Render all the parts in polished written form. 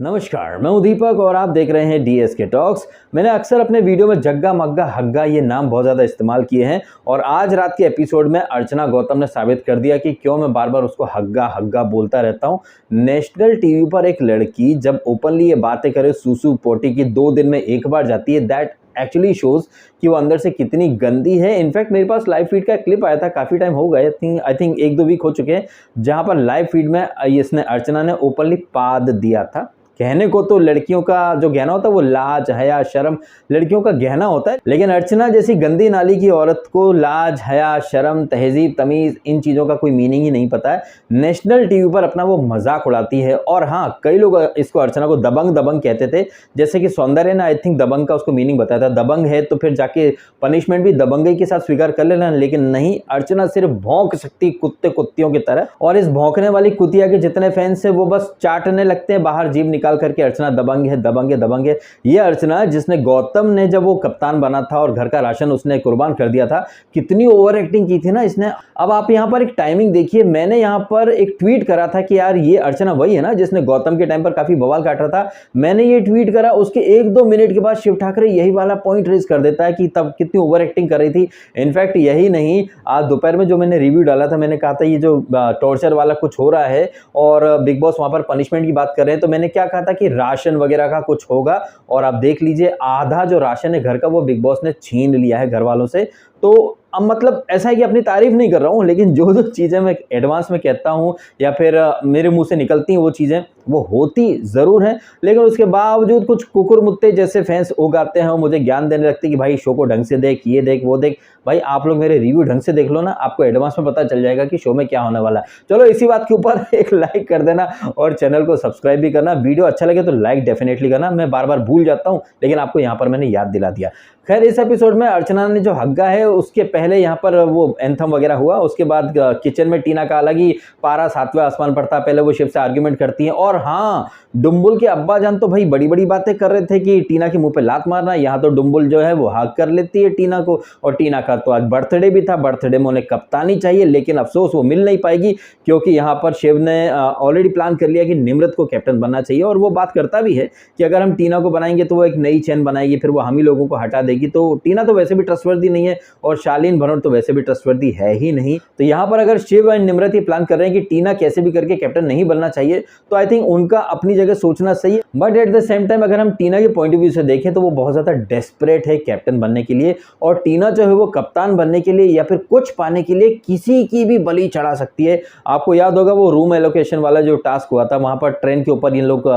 नमस्कार, मैं हूं दीपक और आप देख रहे हैं डीएस के टॉक्स। मैंने अक्सर अपने वीडियो में जग्गा मग्गा हग्गा ये नाम बहुत ज़्यादा इस्तेमाल किए हैं और आज रात के एपिसोड में अर्चना गौतम ने साबित कर दिया कि क्यों मैं बार बार उसको हग्गा हग्गा बोलता रहता हूं। नेशनल टीवी पर एक लड़की जब ओपनली ये बातें करे सूसू पोटी की 2 दिन में एक बार जाती है, दैट एक्चुअली शोज कि वो अंदर से कितनी गंदी है। इनफैक्ट मेरे पास लाइव फीड का क्लिप आया था, काफ़ी टाइम हो गए, आई थिंक 1-2 वीक हो चुके हैं, जहां पर लाइव फीड में इसने अर्चना ने ओपनली पाद दिया था। कहने को तो लड़कियों का जो गहना होता है वो लाज हया शर्म लड़कियों का गहना होता है, लेकिन अर्चना जैसी गंदी नाली की औरत को लाज हया शर्म तहजीब तमीज़ इन चीज़ों का कोई मीनिंग ही नहीं पता है। नेशनल टीवी पर अपना वो मजाक उड़ाती है। और हाँ, कई लोग इसको अर्चना को दबंग दबंग कहते थे, जैसे कि सौंदर्य ने आई थिंक दबंग का उसको मीनिंग बताया था। दबंग है तो फिर जाके पनिशमेंट भी दबंगई के साथ स्वीकार कर लेना, लेकिन नहीं, अर्चना सिर्फ भौंक सकती कुत्ते कुत्तियों की तरह। और इस भौंकने वाली कुतिया के जितने फैंस है वो बस चाटने लगते हैं बाहर जीभ निकाल करके अर्चना दबंग है दबंग है दबंग है। ये अर्चना जिसने गौतम ने जब वो कप्तान बना था और घर का राशन उसने कुर्बान कर दिया था, कितनी ओवर एक्टिंग की थी ना इसने। अब आप यहाँ पर एक टाइमिंग देखिए, मैंने यहाँ पर एक ट्वीट करा था कि यार ये अर्चना वही है ना जिसने गौतम के टाइम पर काफी बवाल काटा था। मैंने ये ट्वीट करा, उसके 1-2 मिनट के बाद शिव ठाकरे यही वाला पॉइंट रेज कर देता है कि तब कितनी ओवर एक्टिंग कर रही थी। इनफैक्ट यही नहीं, आज दोपहर में जो मैंने रिव्यू डाला था, मैंने कहा था ये जो टॉर्चर वाला कुछ हो रहा है और बिग बॉस वहां पर पनिशमेंट की बात कर रहे हैं, तो मैंने क्या कहा था कि राशन वगैरह का कुछ होगा। और आप देख लीजिए, आधा जो राशन है घर का वो बिग बॉस ने छीन लिया है घर वालों से। तो अब मतलब ऐसा है कि अपनी तारीफ नहीं कर रहा हूं, लेकिन जो जो चीजें मैं एडवांस में कहता हूं या फिर मेरे मुंह से निकलती हैं वो चीजें वो होती जरूर हैं, लेकिन उसके बावजूद कुछ कुकुर मुत्ते जैसे फैंस उगाते हैं और मुझे ज्ञान देने लगते कि भाई शो को ढंग से देख, ये देख वो देख। भाई आप लोग मेरे रिव्यू ढंग से देख लो ना, आपको एडवांस में पता चल जाएगा कि शो में क्या होने वाला है। चलो इसी बात के ऊपर एक लाइक कर देना और चैनल को सब्सक्राइब भी करना। वीडियो अच्छा लगे तो लाइक डेफिनेटली करना, मैं बार बार भूल जाता हूं, लेकिन आपको यहाँ पर मैंने याद दिला दिया। खैर, इस एपिसोड में अर्चना ने जो हग्गा है उसके पहले यहाँ पर वो एंथम वगैरह हुआ, उसके बाद किचन में टीना का अलग ही पारा 7वें आसमान पर था। पहले वो शिव से आर्ग्यूमेंट करती हैं और हाँ, डुम्बुल के अब्बा जान तो भाई बड़ी बड़ी बातें कर रहे थे कि टीना के मुंह पे लात मारना। यहाँ तो डुम्बुल जो है वो हग कर लेती है टीना को, और टीना का तो आज बर्थडे भी था, बर्थडे में उन्हें कप्तानी चाहिए, लेकिन अफसोस वो मिल नहीं पाएगी क्योंकि यहाँ पर शिव ने ऑलरेडी प्लान कर लिया कि निम्रत को कैप्टन बनना चाहिए। और वो बात करता भी है कि अगर हम टीना को बनाएंगे तो वो एक नई चैन बनाएगी, फिर वो हम ही लोगों को हटा देगी। तो टीना तो वैसे भी ट्रस्टवर्दी नहीं है और शालीन भनोट तो वैसे भी ट्रस्टवर्दी है ही नहीं। तो यहाँ पर अगर शिव एंड निम्रत ये प्लान कर रहे हैं कि टीना कैसे भी करके कैप्टन नहीं बनना चाहिए, तो आई थिंक उनका अपनी जगह सोचना सही है। But at the same time अगर हम टीना के पॉइंट ऑफ व्यू से देखें तो वो बहुत ज्यादा डेस्परेट है कैप्टन बनने के लिए, और टीना जो है वो कप्तान बनने के लिए या फिर कुछ पाने के लिए किसी की भी बलि चढ़ा सकती है। आपको याद होगा वो रूम एलोकेशन वाला जो टास्क हुआ था, वहां पर ट्रेन के ऊपर इन लोग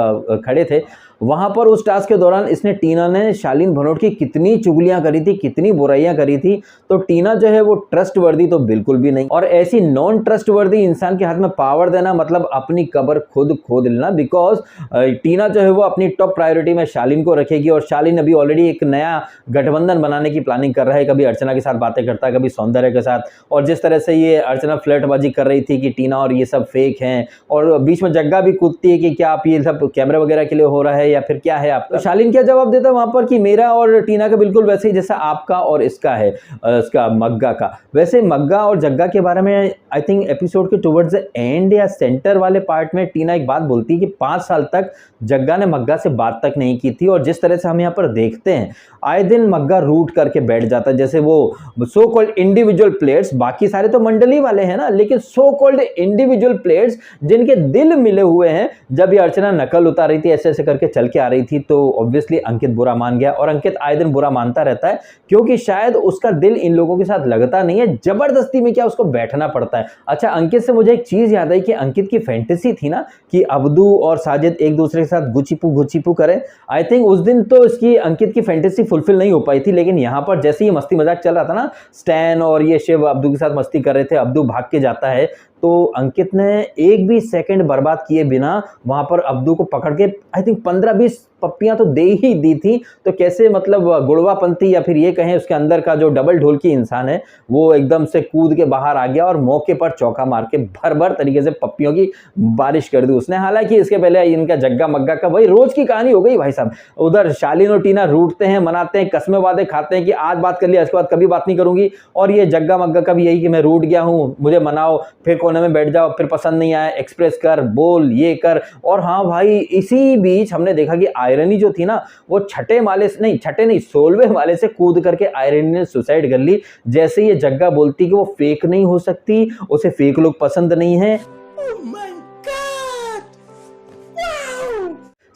खड़े थे, वहां पर उस टास्क के दौरान इसने टीना ने शालीन भनोट की कितनी चुगलियां करी थी, कितनी बुराइयां करी थी। तो टीना जो है वो ट्रस्टवर्दी तो बिल्कुल भी नहीं, और ऐसी नॉन ट्रस्टवर्दी इंसान के हाथ में पावर देना मतलब अपनी कब्र खुद खोद लेना। बिकॉज टीना जो है वो अपनी टॉप प्रायोरिटी में शालीन को रखेगी, और शालीन अभी ऑलरेडी एक नया गठबंधन बनाने की प्लानिंग कर रहा है। कभी अर्चना के साथ बातें करता है, कभी सौंदर्य के साथ, और जिस तरह से ये अर्चना फ्लर्टबाजी कर रही थी कि टीना और ये सब फेक हैं, और बीच में जग्गा भी कूदती है कि क्या आप ये सब कैमरे वगैरह के लिए हो रहा है या फिर क्या है आपका। तो शालीन क्या जवाब देता है वहां पर कि मेरा और टीना का बिल्कुल वैसे ही जैसा आपका और इसका है, इसका मग्गा का। वैसे मग्गा और जग्गा के बारे में आई थिंक एपिसोड के टुवर्ड्स द एंड या सेंटर वाले पार्ट में टीना एक बात बोलती है कि 5 साल तक जग्गा ने मग्गा से बात तक नहीं की थी, और जिस तरह से हम यहाँ पर देखते हैं आए दिन मग्गा रूट करके बैठ जाता है। जैसे वो सो कॉल्ड इंडिविजुअल प्लेयर्स, बाकी सारे तो मंडली वाले हैं ना, लेकिन सो कॉल्ड इंडिविजुअल प्लेयर्स जिनके दिल मिले हुए हैं, जब ये अर्चना नकल उतार रही थी, ऐसे ऐसे करके चल के आ रही थी, तो ऑब्वियसली अंकित बुरा मान गया, और अंकित आए दिन बुरा मानता रहता है क्योंकि शायद उसका दिल इन लोगों के साथ लगता नहीं है, जबरदस्ती में क्या उसको बैठना पड़ता है। अच्छा, अंकित से मुझे एक चीज याद आई कि अंकित की फैंटेसी थी ना कि अब्दू और साजिद एक दूसरे के साथ गुचिपू करें। आई थिंक उस दिन तो इसकी अंकित की फैंटेसी फुलफिल नहीं हो पाई थी, लेकिन यहाँ पर जैसे ही मस्ती मजाक चल रहा था ना, स्टैन और ये शिव अब्दू के साथ मस्ती कर रहे थे, अब्दू भाग के जाता है, तो अंकित ने एक भी सेकंड बर्बाद किए बिना वहां पर अब्दू को पकड़ के आई थिंक 15-20 पप्पियां तो दे ही दी थी, तो कैसे मतलब गुड़वापंथी या फिर ये कहें उसके अंदर का जो डबल ढोलकी इंसान है वो एकदम से कूद के बाहर आ गया और मौके पर चौका मार के भर भर तरीके से पप्पियों की बारिश कर दी उसने। हालांकि इसके पहले इनका जग्गा मग्गा का वही रोज की कहानी हो गई भाई साहब। उधर शालीन और टीना रूठते हैं, मनाते हैं, कस्में वादे खाते हैं कि आज बात कर लिया इसके बाद कभी बात नहीं करूंगी, और ये जग्गा मग्गा का भी यही कि मैं रूठ गया हूं, मुझे मनाओ, फिर कोने में बैठ जाओ, फिर पसंद नहीं आया एक्सप्रेस कर, बोल, ये कर। और हाँ भाई, इसी बीच हमने देखा कि आयरनी जो थी ना वो छठे माले से नहीं, 16वें माले से कूद करके आयरनी ने सुसाइड कर ली। जैसे ये जग्गा बोलती कि वो फेक नहीं हो सकती, उसे फेक लोग पसंद नहीं है।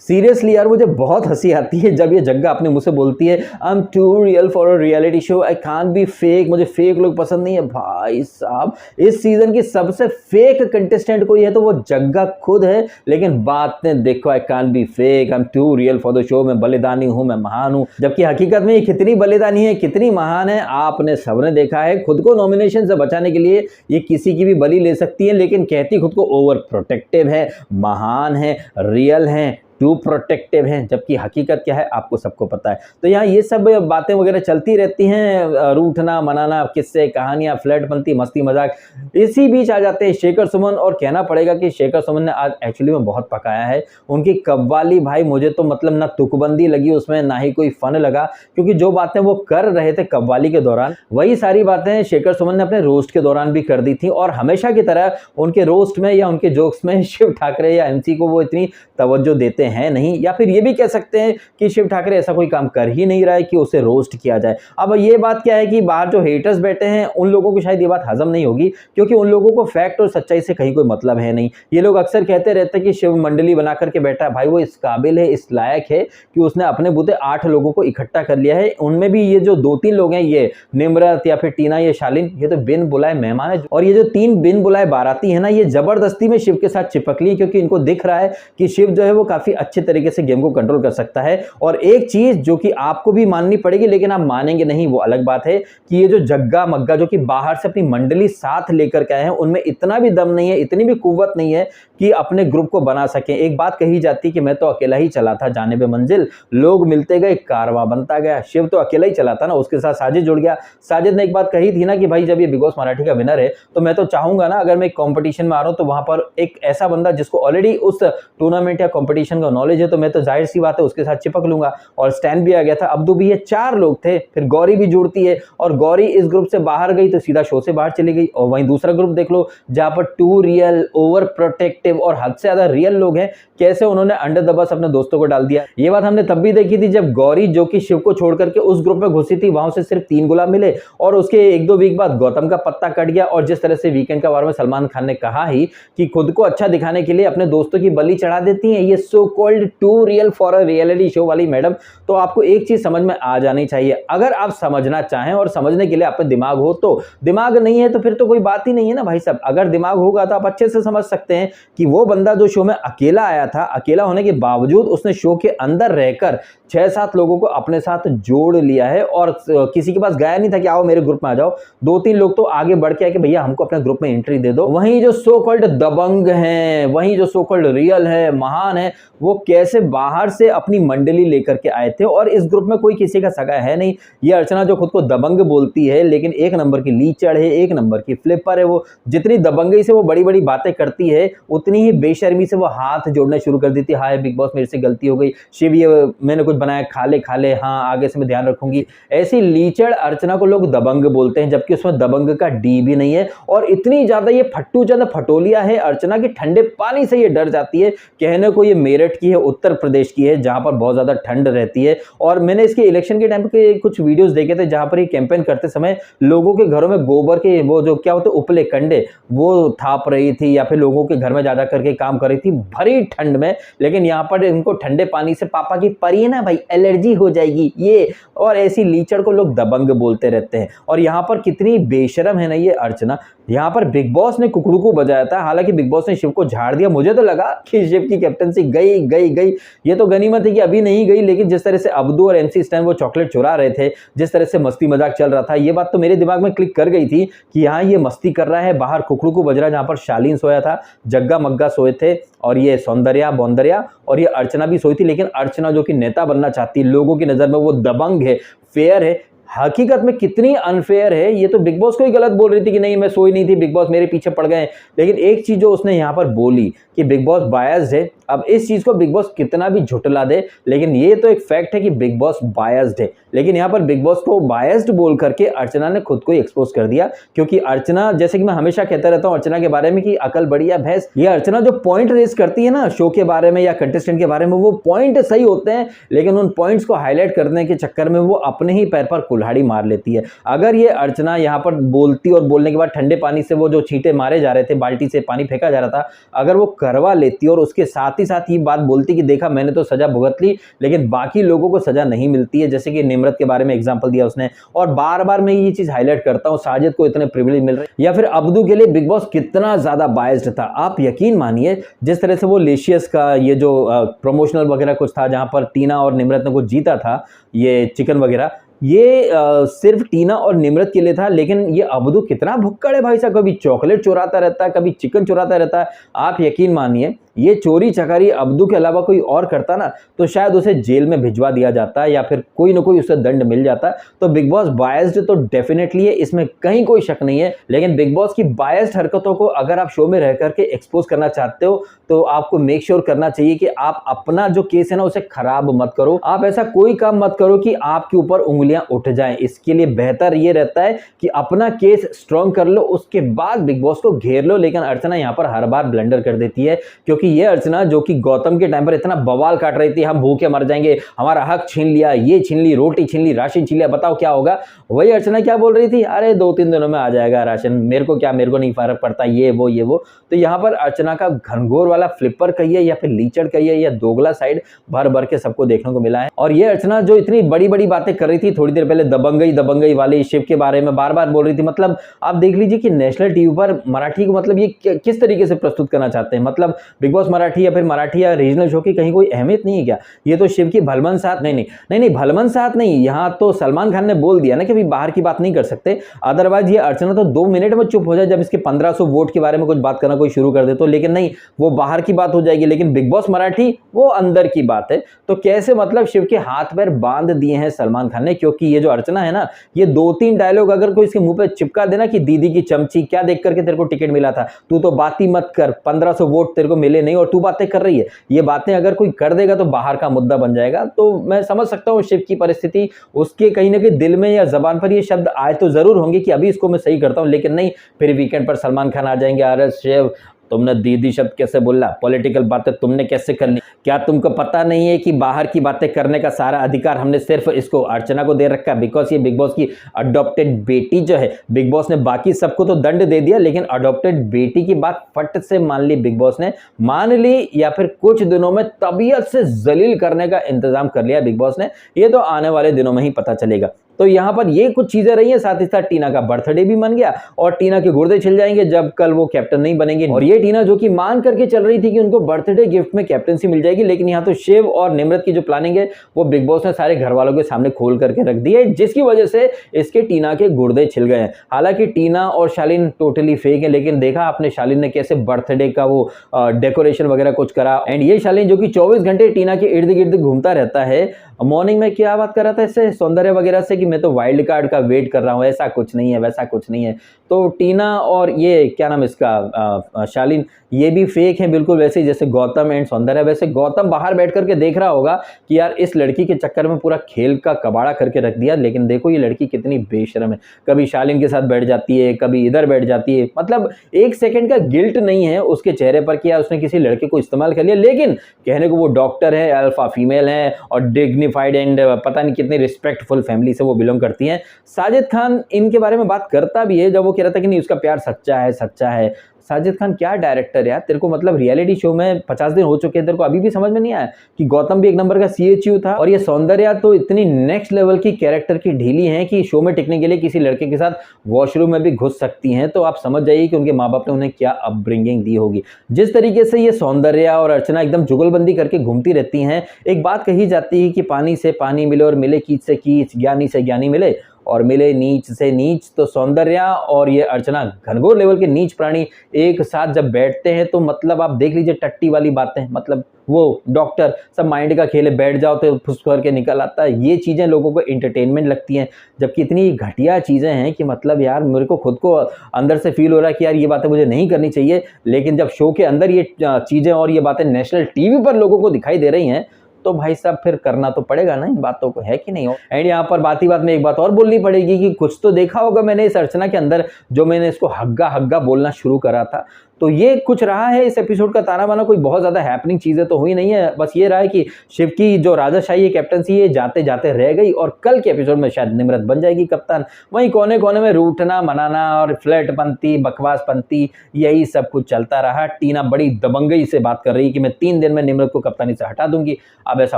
सीरियसली यार, मुझे बहुत हंसी आती है जब ये जग्गा अपने मुंह से बोलती है I am too real for a reality show, I can't be fake, मुझे फेक लोग पसंद नहीं है। भाई साहब, इस सीजन की सबसे फेक कंटेस्टेंट कोई है तो वो जग्गा खुद है। लेकिन बात ने देखो, I can't be fake, I am too real for the show, मैं बलिदानी हूं, मैं महान हूं। जबकि हकीकत में ये कितनी बलिदानी है, कितनी महान है, आपने सबने देखा है। खुद को नॉमिनेशन से बचाने के लिए ये किसी की भी बलि ले सकती है, लेकिन कहती खुद को ओवर प्रोटेक्टिव है, महान है, रियल है, टू प्रोटेक्टिव हैं। जबकि हकीकत क्या है आपको सबको पता है। तो यहाँ ये सब बातें वगैरह चलती रहती हैं, रूठना, मनाना, किस्से, कहानियां, फ्लर्ट बनती, मस्ती मजाक। इसी बीच आ जाते हैं शेखर सुमन, और कहना पड़ेगा कि शेखर सुमन ने आज एक्चुअली में बहुत पकाया है। उनकी कव्वाली भाई मुझे तो मतलब ना तुकबंदी लगी उसमें, ना ही कोई फन लगा, क्योंकि जो बातें वो कर रहे थे कव्वाली के दौरान वही सारी बातें शेखर सुमन ने अपने रोस्ट के दौरान भी कर दी थी। और हमेशा की तरह उनके रोस्ट में या उनके जोक्स में शिव ठाकरे या एमसी को वो इतनी तवज्जो देते हैं नहीं, या फिर ये भी कह सकते हैं कि शिव ठाकरे ऐसा कोई काम कर ही नहीं रहा है कि उसे रोस्ट किया जाए। अब ये बात क्या है कि बाहर जो हेटर्स बैठे हैं उन लोगों को शायद ये बात हजम नहीं होगी, क्योंकि उन लोगों को फैक्ट और सच्चाई से कहीं कोई मतलब है नहीं। ये लोग अक्सर कहते रहते हैं कि शिव मंडली बना करके बैठा है। भाई वो इस काबिल है, इस लायक है कि उसने अपने बुते 8 लोगों को इकट्ठा कर लिया है। उनमें भी ये जो 2-3 लोग हैं, ये निम्रत या फिर टीना, ये शालीन, ये तो बिन बुलाए मेहमान है। और ये जो 3 बिन बुलाए बाराती है ना, ये जबरदस्ती में शिव के साथ चिपक ली, क्योंकि इनको दिख रहा है कि शिव जो है वो काफी अच्छे तरीके से गेम को कंट्रोल कर सकता है। और एक चीज जो कि आपको भी माननी पड़ेगी, लेकिन आप मानेंगे नहीं, वो अलग बात है कि ये जो जग्गा मग्गा जो कि बाहर से अपनी मंडली साथ लेकर के आए हैं, उनमें इतना भी दम नहीं है, इतनी भी कुव्वत नहीं है कि अपने ग्रुप को बना सके। एक बात कही जाती है कि मैं तो अकेला ही चला था जानिबे मंजिल, लोग मिलते गए, कारवां बनता गया। शिव तो अकेला ही चला था ना, उसके साथ साजिद जुड़ गया। साजिद ने एक बात कही थी ना कि भाई जब ये बिग बॉस मराठी का विनर है तो मैं तो चाहूंगा ना, अगर मैं एक कंपटीशन में आ रहा हूं तो वहां पर एक ऐसा बंदा जिसको ऑलरेडी उस टूर्नामेंट या कंपटीशन का नॉलेज है, तो मैं तो जाहिर सी बात है उसके साथ चिपक लूंगा। और स्टैन भी आ गया था, अब्दू भी है, 4 लोग थे। फिर गौरी भी जुड़ती है, और गौरी इस ग्रुप से बाहर गई तो सीधा शो से बाहर चली गई। और वहीं दूसरा ग्रुप देख लो जहां पर टू रियल, ओवर प्रोटेक्टिव और हद से ज्यादा रियल लोग हैं, कैसे उन्होंने अंडर द बस अपने दोस्तों को डाल दिया। ये बात हमने तब भी देखी थी जब गौरी जो कि शिव को छोड़ करके उस ग्रुप में घुसी थी, वहां से सिर्फ 3 गुलाब मिले, और उसके 1-2 वीक बाद गौतम का पत्ता कट गया। और जिस तरह से वीकेंड का वार में सलमान खान ने कहा ही कि खुद को अच्छा दिखाने के लिए अपने दोस्तों की बलि चढ़ा देती हैं ये so called too real for a reality show वाली मैडम। तो आपको एक चीज समझ में आ जानी चाहिए, अगर आप समझना चाहें और समझने के लिए आप पे दिमाग हो तो, दिमाग नहीं है तो फिर तो कोई बात ही नहीं है ना भाई साहब। अगर दिमाग होगा तो आप अच्छे से समझ सकते हैं कि वो बंदा जो शो में अकेला आया था, अकेला होने के बावजूद उसने शो के अंदर रहकर 6-7 लोगों को अपने साथ जोड़ लिया है, और किसी के पास गया नहीं था कि आओ मेरे ग्रुप में आ जाओ। 2-3 लोग तो आगे बढ़ के आए कि भैया हमको अपने ग्रुप में एंट्री दे दो। वहीं जो सो कॉल्ड दबंग हैं, वहीं जो सो कॉल्ड रियल है, महान है, वो कैसे बाहर से अपनी मंडली लेकर के आए थे। और इस ग्रुप में कोई किसी का सगा है नहीं। ये अर्चना जो खुद को दबंग बोलती है, लेकिन 1 नंबर की लीचड़ है, 1 नंबर की फ्लिपर है। वो जितनी दबंगई से वो बड़ी बड़ी बातें करती है, उतनी ही बेशर्मी से वो हाथ जोड़ना शुरू कर देती है। हाय बिग बॉस मेरे से गलती हो गई, शिव ये मैंने कुछ बनाया, खा ले, हाँ आगे से मैं ध्यान रखूंगी। ऐसी लीचड़ अर्चना को लोग दबंग बोलते हैं, जबकि उसमें दबंग का डी भी नहीं है। और इतनी ज्यादा ये फट्टू ज्यादा फटोलिया है अर्चना की, ठंडे पानी से ये डर जाती है। कहने को ये मेरठ की है, उत्तर प्रदेश की है, जहां पर बहुत ज्यादा ठंड रहती है। और मैंने इसके इलेक्शन के टाइम पे कुछ वीडियोस देखे थे जहां पर ये कैंपेन करते समय लोगों के घरों में गोबर के वो जो क्या होते उपले कंडे वो थाप रही थी, या फिर लोगों के घर में जा करके काम कर रही थी भरी ठंड में। लेकिन यहाँ पर इनको ठंडे पानी से पापा की परी है ना भाई, एलर्जी हो जाएगी ये। और ऐसी लीचड़ को लोग दबंग बोलते रहते हैं। और यहाँ पर कितनी बेशरम है ना ये अर्चना। यहाँ पर बिग बॉस ने कुकड़ू को बजाया था, हालांकि बिग बॉस ने शिव को झाड़ दिया। मुझे तो लगा कि शिव की कैप्टनसी गई गई गई। ये तो गनीमत है कि अभी नहीं गई, लेकिन जिस तरह से अब्दू और MC स्टैन वो चॉकलेट चुरा रहे थे, जिस तरह से मस्ती मजाक चल रहा था, ये बात तो मेरे दिमाग में क्लिक कर गई थी कि यहाँ ये मस्ती कर रहा है, बाहर कुकड़ू को बज रहा है, जहां पर शालीन सोया था, जग्गा मग्गा सोए थे, और ये सौंदर्या बौंदर्या और ये अर्चना भी सोई थी। लेकिन अर्चना जो कि नेता बनना चाहती है, लोगों की नजर में वो दबंग है, फेयर है, हकीकत में कितनी अनफेयर है। ये तो बिग बॉस को ही गलत बोल रही थी कि नहीं मैं सोई नहीं थी, बिग बॉस मेरे पीछे पड़ गए। लेकिन एक चीज जो उसने यहाँ पर बोली कि बिग बॉस बायस्ड है, अब इस चीज को बिग बॉस कितना भी झुटला दे, लेकिन ये तो एक फैक्ट है कि बिग बॉस बायस्ड है। लेकिन यहाँ पर बिग बॉस को बायस्ड बोल करके अर्चना ने खुद को ही एक्सपोज कर दिया, क्योंकि अर्चना, जैसे कि मैं हमेशा कहता रहता हूँ अर्चना के बारे में कि अकल बढ़िया भैंस, ये अर्चना जो पॉइंट रेज करती है ना शो के बारे में या कंटेस्टेंट के बारे में, वो पॉइंट सही होते हैं, लेकिन उन पॉइंट्स को हाईलाइट करने के चक्कर में वो अपने ही पैर पर कुल्हाड़ी मार लेती है। अगर ये अर्चना यहाँ पर बोलती और बोलने के बाद ठंडे पानी से वो जो छींटे मारे जा रहे थे, बाल्टी से पानी फेंका जा रहा था, अगर वो करवा लेती और उसके साथ ही साथ ये बात बोलती कि देखा मैंने तो सजा भुगत ली, लेकिन बाकी लोगों को सजा नहीं मिलती है, जैसे कि निम्रत के बारे में एग्जांपल दिया उसने, और बार बार मैं ये चीज हाईलाइट करता हूं, साजिद को इतने प्रिविलेज मिल रहे हैं, या फिर अब्दू के लिए बिग बॉस कितना ज्यादा बायस्ड था। आप यकीन मानिए जिस तरह से वो लेशियस का ये जो प्रमोशनल वगैरह कुछ था, जहां पर टीना और निम्रत ने कुछ जीता था, ये चिकन वगैरह, ये सिर्फ टीना और निम्रत के लिए था। लेकिन ये अब्दू कितना भुक्कड़ है भाई साहब, कभी चॉकलेट चुराता रहता है, कभी चिकन चुराता रहता है। आप यकीन मानिए ये चोरी चकारी अब्दू के अलावा कोई और करता ना, तो शायद उसे जेल में भिजवा दिया जाता या फिर कोई ना कोई उसे दंड मिल जाता। तो बिग बॉस बायस्ड तो डेफिनेटली है, इसमें कहीं कोई शक नहीं है। लेकिन बिग बॉस की बायस्ड हरकतों को अगर आप शो में रह करके एक्सपोज करना चाहते हो, तो आपको मेक श्योर करना चाहिए कि आप अपना जो केस है ना उसे खराब मत करो। आप ऐसा कोई काम मत करो कि आपके ऊपर उंगलियां उठ जाएं। इसके लिए बेहतर ये रहता है कि अपना केस स्ट्रॉन्ग कर लो, उसके बाद बिग बॉस को घेर लो। लेकिन अर्चना यहाँ पर हर बार ब्लंडर कर देती है, क्योंकि ये अर्चना जो कि गौतम के टाइम पर इतना बवाल काट रही थी, हम भूखे मर जाएंगे, हमारा हक छीन लिया, ये छीन ली, रोटी छीन ली, राशन छीन लिया, बताओ क्या होगा। वही अर्चना क्या बोल रही थी, अरे 2-3 दिनों में आ जाएगा राशन, मेरे को क्या, मेरे को नहीं फर्क पड़ता, ये वो। तो यहाँ पर अर्चना का घनघोर वाला फ्लिपर कहिए या फिर लीचड़ कहिए या दोगला साइड भर भर के सबको देखने को मिला है। और ये अर्चना जो इतनी बड़ी बड़ी बातें कर रही थी थोड़ी देर पहले, दबंगई वाली शिव के बारे में बार बार बोल रही थी, मतलब आप देख लीजिए कि नेशनल टीवी पर मराठी को मतलब ये किस तरीके से प्रस्तुत करना चाहते हैं। मतलब बिग बॉस मराठी या फिर मराठी या रीजनल शो की कहीं कोई अहमियत नहीं है क्या? ये तो शिव की भलमन साथ नहीं भलमन साथ नहीं, यहाँ तो सलमान खान ने बोल दिया ना कि अभी बाहर की बात नहीं कर सकते। अदरवाइज ये अर्चना तो 2 मिनट में चुप हो जाए जब इसके 1500 वोट के बारे में कुछ बात करना कोई शुरू कर दे तो, लेकिन नहीं, वो बाहर की बात हो जाएगी। लेकिन बिग बॉस मराठी वो अंदर की बात है। तो कैसे मतलब शिव के हाथ पैर बांध दिए हैं सलमान खान ने, क्योंकि ये जो अर्चना है ना, ये 2-3 डायलॉग अगर कोई इसके मुंह पे चिपका देना कि दीदी की चमची, क्या देख करके तेरे को टिकट मिला था, तू तो बात ही मत कर, 1500 वोट तेरे को मिले नहीं और तू बातें कर रही है, ये बातें अगर कोई कर देगा तो बाहर का मुद्दा बन जाएगा। तो मैं समझ सकता हूँ शिव की परिस्थिति, उसके कहीं ना कहीं दिल में या जबान पर ये शब्द आए तो जरूर होंगे कि अभी इसको मैं सही करता हूँ, लेकिन नहीं, फिर वीकेंड पर सलमान खान आ जाएंगे, अरे शिव तुमने दीदी शब्द कैसे बोला, पॉलिटिकल बातें तुमने कैसे करनी, क्या तुमको पता नहीं है कि बाहर की बातें करने का सारा अधिकार हमने सिर्फ इसको अर्चना को दे रखा है, बिकॉज ये बिग बॉस की अडॉप्टेड बेटी जो है। बिग बॉस ने बाकी सबको तो दंड दे दिया, लेकिन अडॉप्टेड बेटी की बात फट से मान ली, बिग बॉस ने मान ली, या फिर कुछ दिनों में तबीयत से जलील करने का इंतजाम कर लिया बिग बॉस ने। ये तो आने वाले दिनों में ही पता चलेगा। तो यहाँ पर ये कुछ चीजें रही हैं, साथ ही साथ टीना का बर्थडे भी मन गया और टीना के गुर्दे छिल जाएंगे जब कल वो कैप्टन नहीं बनेंगे। और ये टीना जो कि मान करके चल रही थी कि उनको बर्थडे गिफ्ट में कैप्टनसी मिल जाएगी, लेकिन यहाँ तो शिव और निम्रत की जो प्लानिंग है वो बिग बॉस ने सारे घर वालों के सामने खोल करके रख दी है, जिसकी वजह से इसके टीना के गुर्दे छिल गए हैं। हालांकि टीना और शालीन टोटली फेक है, लेकिन देखा आपने शालीन ने कैसे बर्थडे का वो डेकोरेशन वगैरह कुछ करा। एंड ये शालीन जो कि 24 घंटे टीना के इर्द गिर्द घूमता रहता है। मॉर्निंग में क्या बात कर रहा था इससे सौंदर्य वगैरह से कि मैं तो वाइल्ड कार्ड का वेट कर रहा हूँ, ऐसा कुछ नहीं है, वैसा कुछ नहीं है। तो टीना और ये क्या नाम इसका शालीन, ये भी फेक है बिल्कुल वैसे ही जैसे गौतम एंड सौंदर्य। वैसे गौतम बाहर बैठ करके देख रहा होगा कि यार इस लड़की के चक्कर में पूरा खेल का कबाड़ा करके रख दिया, लेकिन देखो ये लड़की कितनी बेशर्म है, कभी शालीन के साथ बैठ जाती है, कभी इधर बैठ जाती है। मतलब 1 सेकंड का गिल्ट नहीं है उसके चेहरे पर कि यार उसने किसी लड़के को इस्तेमाल कर लिया, लेकिन कहने को वो डॉक्टर है, अल्फा फीमेल है और डिग्निफाइड एंड पता नहीं कितनी रिस्पेक्टफुल फैमिली से वो बिलोंग करती हैं। साजिद खान इनके बारे में बात करता भी है जब वो कह रहा था कि नहीं उसका प्यार सच्चा है। साजिद खान क्या डायरेक्टर यार, तेरे को मतलब रियलिटी शो में 50 दिन हो चुके हैं, तेरे को अभी भी समझ में नहीं आया कि गौतम भी एक नंबर का CHU था और ये सौंदर्या तो इतनी नेक्स्ट लेवल की कैरेक्टर की ढीली है कि शो में टिकने के लिए किसी लड़के के साथ वॉशरूम में भी घुस सकती हैं। तो आप समझ जाइए कि उनके माँ बाप ने उन्हें क्या अपब्रिंगिंग दी होगी। जिस तरीके से ये सौंदर्या और अर्चना एकदम जुगलबंदी करके घूमती रहती हैं, एक बात कही जाती है कि पानी से पानी मिले और मिले कीच से कीच, ज्ञानी से ज्ञानी मिले और मिले नीच से नीच। तो सौंदर्या और ये अर्चना घनघोर लेवल के नीच प्राणी एक साथ जब बैठते हैं तो मतलब आप देख लीजिए टट्टी वाली बातें, मतलब वो डॉक्टर सब माइंड का खेल है, बैठ जाओ तो फुस करके निकल आता है। ये चीज़ें लोगों को एंटरटेनमेंट लगती हैं, जबकि इतनी घटिया चीज़ें हैं कि मतलब यार मेरे को खुद को अंदर से फील हो रहा है कि यार ये बातें मुझे नहीं करनी चाहिए। लेकिन जब शो के अंदर ये चीज़ें और ये बातें नेशनल टीवी पर लोगों को दिखाई दे रही हैं तो भाई साहब फिर करना तो पड़ेगा ना इन बातों को, है कि नहीं हो। एंड यहाँ पर बात ही बात में एक बात और बोलनी पड़ेगी कि कुछ तो देखा होगा मैंने इस अर्चना के अंदर, जो मैंने इसको हग्गा हग्गा बोलना शुरू करा था। तो ये कुछ रहा है इस एपिसोड का ताना बाना, कोई बहुत ज्यादा हैपनिंग चीजें तो हुई नहीं है। बस ये रहा है कि शिव की जो राजाशाही कैप्टनसी है जाते जाते रह गई और कल के एपिसोड में शायद निम्रत बन जाएगी कप्तान। वहीं कोने कोने में रूठना मनाना और फ्लैट पंती बकवास पंती यही सब कुछ चलता रहा। टीना बड़ी दबंगई से बात कर रही है कि मैं 3 दिन में निम्रत को कप्तानी से हटा दूंगी। अब ऐसा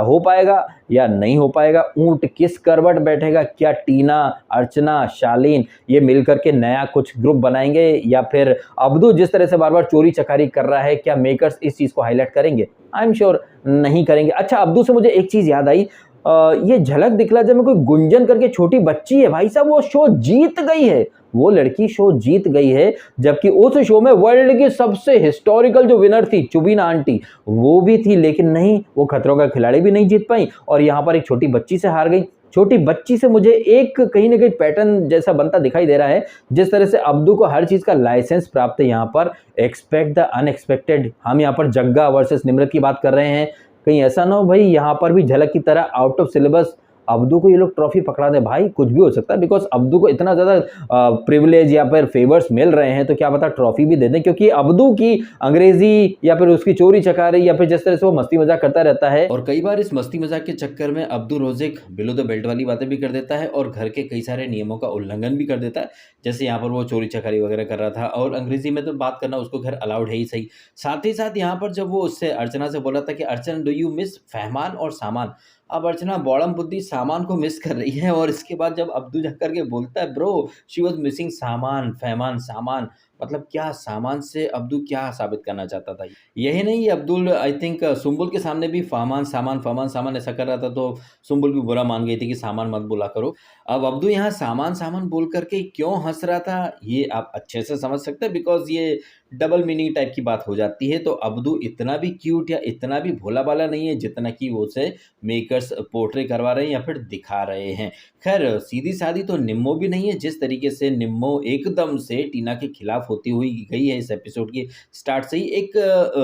हो पाएगा या नहीं हो पाएगा, ऊंट किस करवट बैठेगा, क्या टीना अर्चना शालीन ये मिलकर के नया कुछ ग्रुप बनाएंगे या फिर अब्दू जिस तरह से बार बार चोरी चकारी कर रहा है, क्या मेकर्स इस चीज को हाईलाइट करेंगे? आई एम श्योर नहीं करेंगे। अच्छा, अब्दू से मुझे एक चीज याद आई, ये झलक दिखला जब में कोई गुंजन करके छोटी बच्ची है भाई साहब, वो शो जीत गई है, वो लड़की शो जीत गई है। जबकि उस शो में वर्ल्ड की सबसे हिस्टोरिकल जो विनर थी चुबीना आंटी वो भी थी, लेकिन नहीं, वो खतरों का खिलाड़ी भी नहीं जीत पाई और यहाँ पर एक छोटी बच्ची से हार गई। छोटी बच्ची से मुझे एक कहीं ना कहीं पैटर्न जैसा बनता दिखाई दे रहा है। जिस तरह से अब्दू को हर चीज का लाइसेंस प्राप्त है, यहाँ पर एक्सपेक्ट द अनएक्सपेक्टेड। हम यहाँ पर जग्गा वर्सेस निम्रत की बात कर रहे हैं, कहीं ऐसा ना हो भाई यहाँ पर भी झलक की तरह आउट ऑफ सिलेबस अब्दू को ये लोग ट्रॉफी पकड़ा दे। भाई कुछ भी हो सकता है, बिकॉज अब्दू को इतना ज्यादा प्रिविलेज या फिर फेवर्स मिल रहे हैं तो क्या पता ट्रॉफी भी दे दें, क्योंकि अब्दू की अंग्रेजी या फिर उसकी चोरी चकारी या फिर जिस तरह से वो मस्ती मजाक करता रहता है, और कई बार इस मस्ती मजाक के चक्कर में अब्दू रोज एक बिलो द बेल्ट वाली बातें भी कर देता है और घर के कई सारे नियमों का उल्लंघन भी कर देता है। जैसे यहाँ पर वो चोरी चकारी वगैरह कर रहा था और अंग्रेजी में तो बात करना उसको घर अलाउड है ही सही। साथ ही साथ यहाँ पर जब वो उससे अर्चना से बोला था कि अर्चना डू यू मिस फहमान और सामान, अब अर्चना बॉडम बुद्धि सामान को मिस कर रही है और इसके बाद जब अब्दू जाकर के बोलता है ब्रो शी वाज मिसिंग सामान फहमान सामान, मतलब क्या सामान से अब्दू क्या साबित करना चाहता था। यही नहीं, अब्दुल आई थिंक सुम्बुल के सामने भी फहमान सामान ऐसा कर रहा था तो सुम्बुल भी बुरा मान गई थी कि सामान मत बोला करो। अब अब्दू यहाँ सामान सामान बोल करके क्यों हंस रहा था ये आप अच्छे से समझ सकते हैं, बिकॉज ये डबल मीनिंग टाइप की बात हो जाती है। तो अब्दू इतना भी क्यूट या इतना भी भोला भाला नहीं है जितना कि वो उसे मेकर्स पोर्ट्रे करवा रहे हैं या फिर दिखा रहे हैं। खैर सीधी सादी तो निम्मो भी नहीं है, जिस तरीके से निम्मो एकदम से टीना के खिलाफ होती हुई गई है इस एपिसोड की स्टार्ट से ही, एक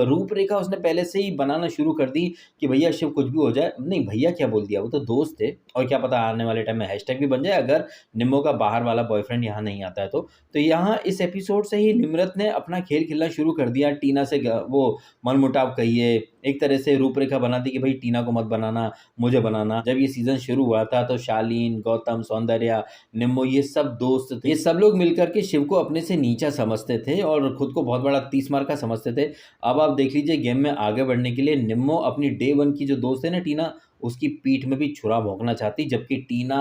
रूपरेखा उसने पहले से ही बनाना शुरू कर दी कि भैया शिव कुछ भी हो जाए, नहीं भैया क्या बोल दिया, वो तो दोस्त थे और क्या पता आने वाले टाइम में हैशटैग भी बन जाए अगर निम्मो का बाहर वाला बॉयफ्रेंड यहाँ नहीं आता है तो यहाँ इस एपिसोड से ही निम्रत ने अपना खेल खेलना शुरू कर दिया। टीना से वो मनमुटाव कहिए, एक तरह से रूपरेखा बना दी कि भाई टीना को मत बनाना मुझे बनाना। जब ये सीजन शुरू हुआ था तो शालीन गौतम सौंदर्या निम्मो ये सब दोस्त थे, ये सब लोग मिलकर के शिव को अपने से नीचा समझते थे और खुद को बहुत बड़ा 30 मार का समझते थे। अब आप देख लीजिए गेम में आगे बढ़ने के लिए निम्मो अपनी डे 1 की जो दोस्त है ना टीना, उसकी पीठ में भी छुरा भोंकना चाहती, जबकि टीना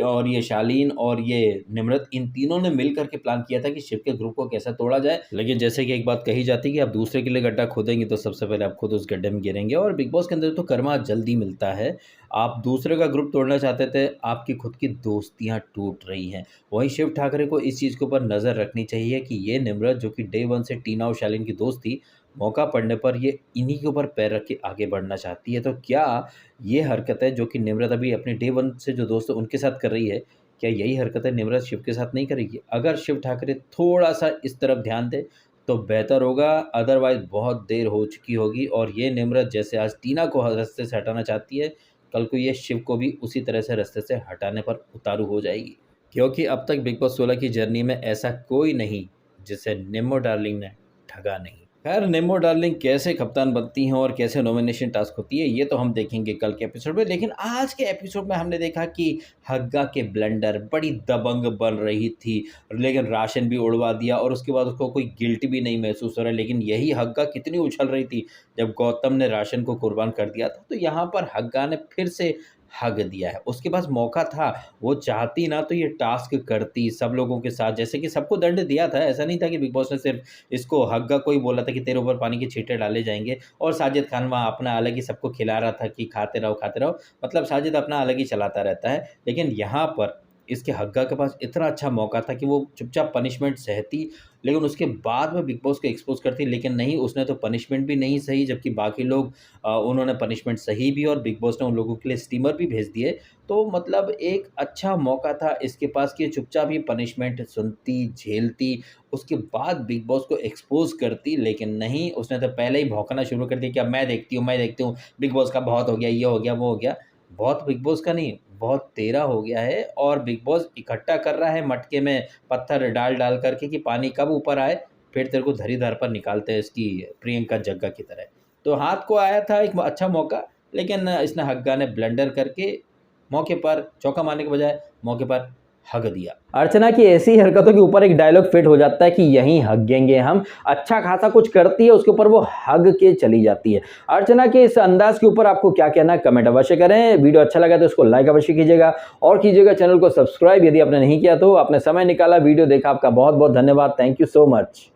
और ये शालीन और ये निम्रत इन तीनों ने मिल करके प्लान किया था कि शिव के ग्रुप को कैसे तोड़ा जाए। लेकिन जैसे कि एक बात कही जाती है कि आप दूसरे के लिए गड्ढा खोदेंगे तो सबसे पहले आप खुद उस गड्ढे में गिरेंगे, और बिग बॉस के अंदर तो कर्मा जल्दी मिलता है। आप दूसरे का ग्रुप तोड़ना चाहते थे, आपकी खुद की दोस्तियां टूट रही हैं। वहीं शिव ठाकरे को इस चीज़ के ऊपर नज़र रखनी चाहिए कि ये निम्रत जो कि डे 1 से टीना और शालीन की दोस्त थी, मौका पड़ने पर ये इन्हीं के ऊपर पैर रख के आगे बढ़ना चाहती है। तो क्या ये हरकतें जो कि निम्रत अभी अपने डे 1 से जो दोस्त है उनके साथ कर रही है, क्या यही हरकतें निम्रत शिव के साथ नहीं करेगी? अगर शिव ठाकरे थोड़ा सा इस तरफ ध्यान दे तो बेहतर होगा, अदरवाइज बहुत देर हो चुकी होगी। और ये निम्रत जैसे आज टीना को रास्ते से हटाना चाहती है, कल को ये शिव को भी उसी तरह से रास्ते से हटाने पर उतारू हो जाएगी। क्योंकि अब तक बिग बॉस 16 की जर्नी में ऐसा कोई नहीं जिसे निम्मो डार्लिंग ने ठगा नहीं। खैर नेमो डार्लिंग कैसे कप्तान बनती हैं और कैसे नॉमिनेशन टास्क होती है ये तो हम देखेंगे कल के एपिसोड में। लेकिन आज के एपिसोड में हमने देखा कि हग्गा के ब्लेंडर बड़ी दबंग बन रही थी, लेकिन राशन भी उड़वा दिया और उसके बाद उसको कोई गिल्ट भी नहीं महसूस हो रहा है। लेकिन यही हग्गा कितनी उछल रही थी जब गौतम ने राशन को कुर्बान कर दिया था। तो यहाँ पर हग्गा ने फिर से हग दिया है। उसके पास मौका था, वो चाहती ना तो ये टास्क करती सब लोगों के साथ, जैसे कि सबको दंड दिया था। ऐसा नहीं था कि बिग बॉस ने सिर्फ इसको हग्गा को ही बोला था कि तेरे ऊपर पानी के छींटे डाले जाएंगे और साजिद खान वहाँ अपना अलग ही सबको खिला रहा था कि खाते रहो खाते रहो। मतलब साजिद अपना अलग ही चलाता रहता है। लेकिन यहाँ पर इसके हग्गा के पास इतना अच्छा मौका था कि वो चुपचाप पनिशमेंट सहती, लेकिन उसके बाद में बिग बॉस को एक्सपोज करती। लेकिन नहीं, उसने तो पनिशमेंट भी नहीं सही, जबकि बाकी लोग उन्होंने पनिशमेंट सही भी और बिग बॉस ने उन लोगों के लिए स्टीमर भी भेज दिए। तो मतलब एक अच्छा मौका था इसके पास कि चुपचाप ही पनिशमेंट सुनती, झेलती, उसके बाद बिग बॉस को एक्सपोज करती। लेकिन नहीं, उसने तो पहले ही भौंकना शुरू कर दिया कि अब मैं देखती हूँ, बिग बॉस का बहुत हो गया, ये हो गया, वो हो गया। बहुत बिग बॉस का नहीं, बहुत तेरा हो गया है। और बिग बॉस इकट्ठा कर रहा है मटके में पत्थर डाल करके कि पानी कब ऊपर आए, फिर तेरे को धरी-धर पर निकालते हैं इसकी प्रियंका जग्गा की तरह। तो हाथ को आया था एक अच्छा मौका, लेकिन इसने हग्गा ने ब्लंडर करके मौके पर चौका मारने के बजाय मौके पर हग दिया। अर्चना की ऐसी हरकतों के ऊपर एक डायलॉग फिट हो जाता है कि यहीं हगेंगे हम। अच्छा खासा कुछ करती है, उसके ऊपर वो हग के चली जाती है। अर्चना के इस अंदाज के ऊपर आपको क्या कहना है कमेंट अवश्य करें। वीडियो अच्छा लगा तो इसको लाइक अवश्य कीजिएगा और कीजिएगा चैनल को सब्सक्राइब यदि आपने नहीं किया तो। आपने समय निकाला, वीडियो देखा, आपका बहुत बहुत धन्यवाद। Thank you so much.